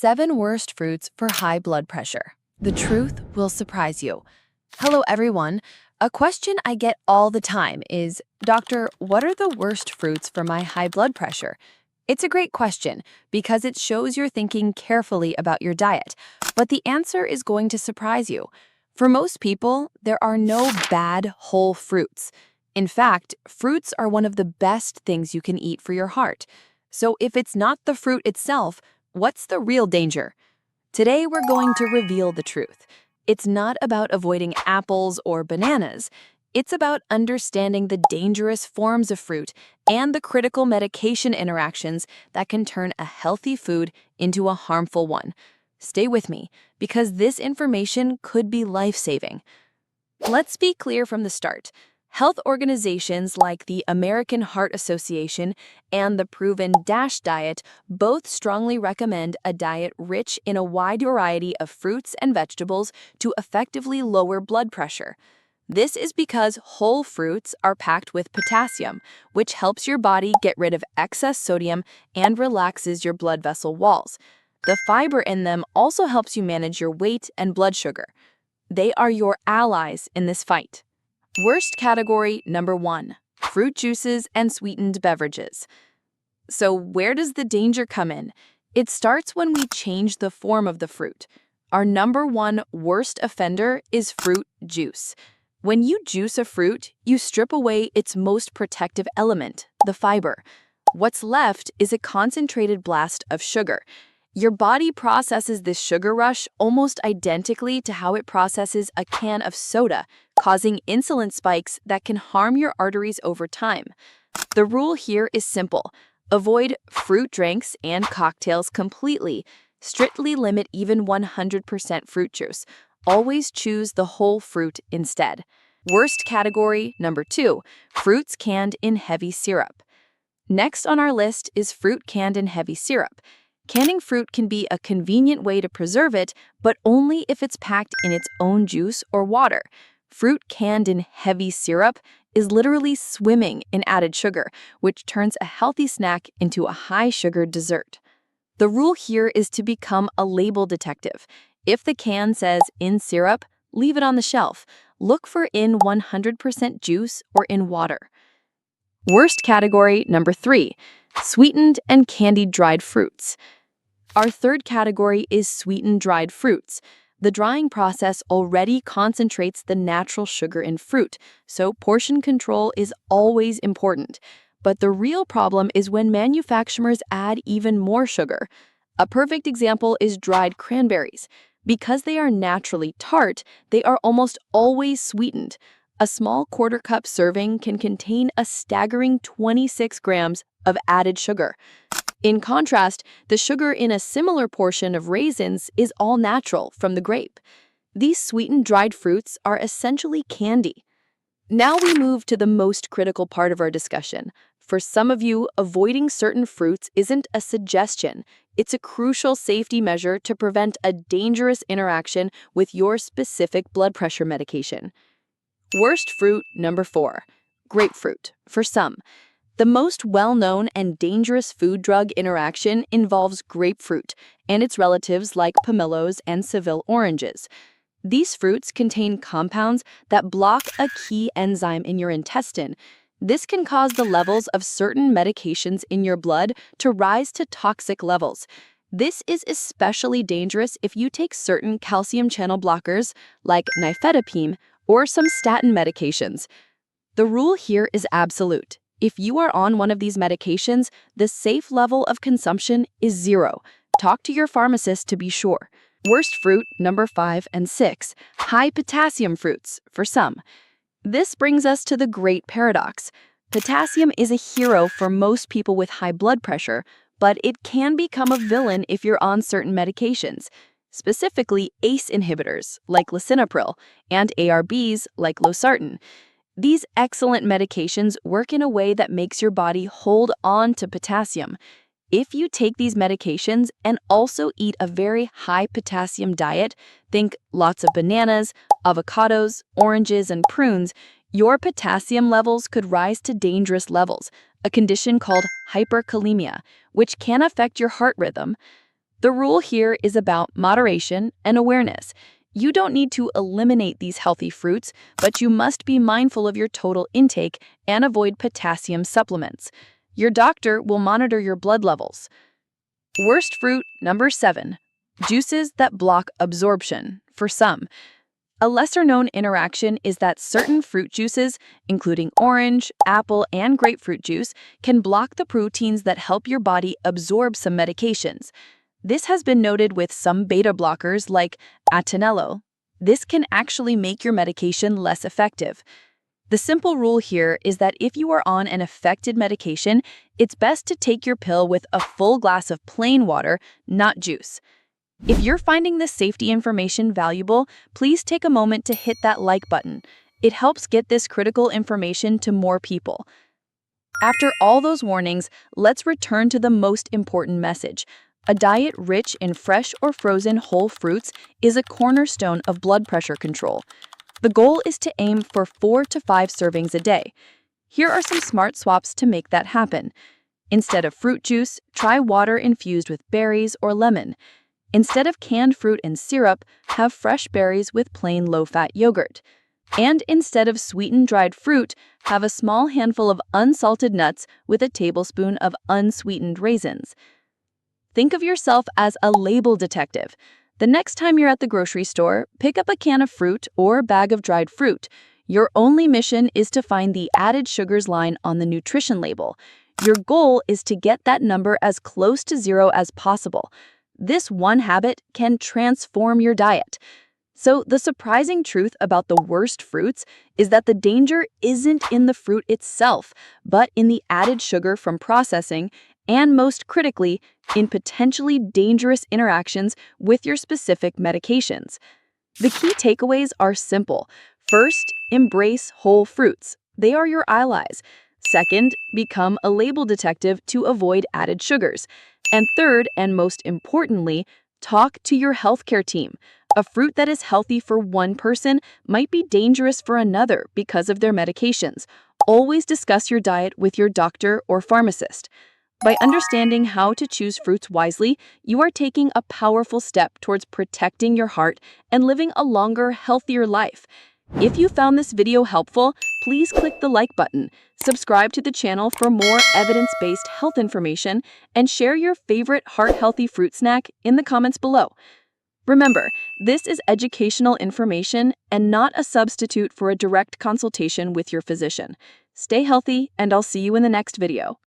7 worst fruits for high blood pressure. The truth will surprise you. Hello, everyone. A question I get all the time is, Doctor, what are the worst fruits for my high blood pressure? It's a great question because it shows you're thinking carefully about your diet, but the answer is going to surprise you. For most people, there are no bad whole fruits. In fact, fruits are one of the best things you can eat for your heart. So if it's not the fruit itself, what's the real danger? Today, we're going to reveal the truth. It's not about avoiding apples or bananas. It's about understanding the dangerous forms of fruit and the critical medication interactions that can turn a healthy food into a harmful one. Stay with me, because this information could be life-saving. Let's be clear from the start. Health organizations like the American Heart Association and the proven DASH diet both strongly recommend a diet rich in a wide variety of fruits and vegetables to effectively lower blood pressure. This is because whole fruits are packed with potassium, which helps your body get rid of excess sodium and relaxes your blood vessel walls. The fiber in them also helps you manage your weight and blood sugar. They are your allies in this fight. Worst category number 1, fruit juices and sweetened beverages. So where does the danger come in? It starts when we change the form of the fruit. Our number 1 worst offender is fruit juice. When you juice a fruit, you strip away its most protective element, the fiber. What's left is a concentrated blast of sugar. Your body processes this sugar rush almost identically to how it processes a can of soda, causing insulin spikes that can harm your arteries over time. The rule here is simple. Avoid fruit drinks and cocktails completely. Strictly limit even 100% fruit juice. Always choose the whole fruit instead. Worst category number 2, fruits canned in heavy syrup. Next on our list is fruit canned in heavy syrup. Canning fruit can be a convenient way to preserve it, but only if it's packed in its own juice or water. Fruit canned in heavy syrup is literally swimming in added sugar, which turns a healthy snack into a high-sugar dessert. The rule here is to become a label detective. If the can says in syrup, leave it on the shelf. Look for in 100% juice or in water. Worst category number 3, sweetened and candied dried fruits. Our third category is sweetened dried fruits. The drying process already concentrates the natural sugar in fruit, so portion control is always important. But the real problem is when manufacturers add even more sugar. A perfect example is dried cranberries. Because they are naturally tart, they are almost always sweetened. A small quarter-cup serving can contain a staggering 26 grams of added sugar. In contrast, the sugar in a similar portion of raisins is all natural from the grape. These sweetened dried fruits are essentially candy. Now we move to the most critical part of our discussion. For some of you, avoiding certain fruits isn't a suggestion. It's a crucial safety measure to prevent a dangerous interaction with your specific blood pressure medication. Worst fruit number 4, grapefruit. For some, the most well-known and dangerous food-drug interaction involves grapefruit and its relatives like pomelos and Seville oranges. These fruits contain compounds that block a key enzyme in your intestine. This can cause the levels of certain medications in your blood to rise to toxic levels. This is especially dangerous if you take certain calcium channel blockers like nifedipine or some statin medications. The rule here is absolute. If you are on one of these medications, the safe level of consumption is 0. Talk to your pharmacist to be sure. Worst fruit number 5 and 6, high-potassium fruits for some. This brings us to the great paradox. Potassium is a hero for most people with high blood pressure, but it can become a villain if you're on certain medications, specifically ACE inhibitors like lisinopril and ARBs like losartan. These excellent medications work in a way that makes your body hold on to potassium. If you take these medications and also eat a very high potassium diet, think lots of bananas, avocados, oranges, and prunes, your potassium levels could rise to dangerous levels, a condition called hyperkalemia, which can affect your heart rhythm. The rule here is about moderation and awareness. You don't need to eliminate these healthy fruits, but you must be mindful of your total intake and avoid potassium supplements. Your doctor will monitor your blood levels. Worst fruit number 7. Juices that block absorption. For some, a lesser-known interaction is that certain fruit juices, including orange, apple, and grapefruit juice, can block the proteins that help your body absorb some medications. This has been noted with some beta blockers like atenelo. This can actually make your medication less effective. The simple rule here is that if you are on an affected medication, it's best to take your pill with a full glass of plain water, not juice. If you're finding this safety information valuable, please take a moment to hit that like button. It helps get this critical information to more people. After all those warnings, let's return to the most important message. A diet rich in fresh or frozen whole fruits is a cornerstone of blood pressure control. The goal is to aim for 4 to 5 servings a day. Here are some smart swaps to make that happen. Instead of fruit juice, try water infused with berries or lemon. Instead of canned fruit and syrup, have fresh berries with plain low-fat yogurt. And instead of sweetened dried fruit, have a small handful of unsalted nuts with a tablespoon of unsweetened raisins. Think of yourself as a label detective. The next time you're at the grocery store, pick up a can of fruit or bag of dried fruit. Your only mission is to find the added sugars line on the nutrition label. Your goal is to get that number as close to 0 as possible. This one habit can transform your diet. So the surprising truth about the worst fruits is that the danger isn't in the fruit itself, but in the added sugar from processing, and most critically, in potentially dangerous interactions with your specific medications. The key takeaways are simple. First, embrace whole fruits. They are your allies. Second, become a label detective to avoid added sugars. And third, and most importantly, talk to your healthcare team. A fruit that is healthy for one person might be dangerous for another because of their medications. Always discuss your diet with your doctor or pharmacist. By understanding how to choose fruits wisely, you are taking a powerful step towards protecting your heart and living a longer, healthier life. If you found this video helpful, please click the like button, subscribe to the channel for more evidence-based health information, and share your favorite heart-healthy fruit snack in the comments below. Remember, this is educational information and not a substitute for a direct consultation with your physician. Stay healthy, and I'll see you in the next video.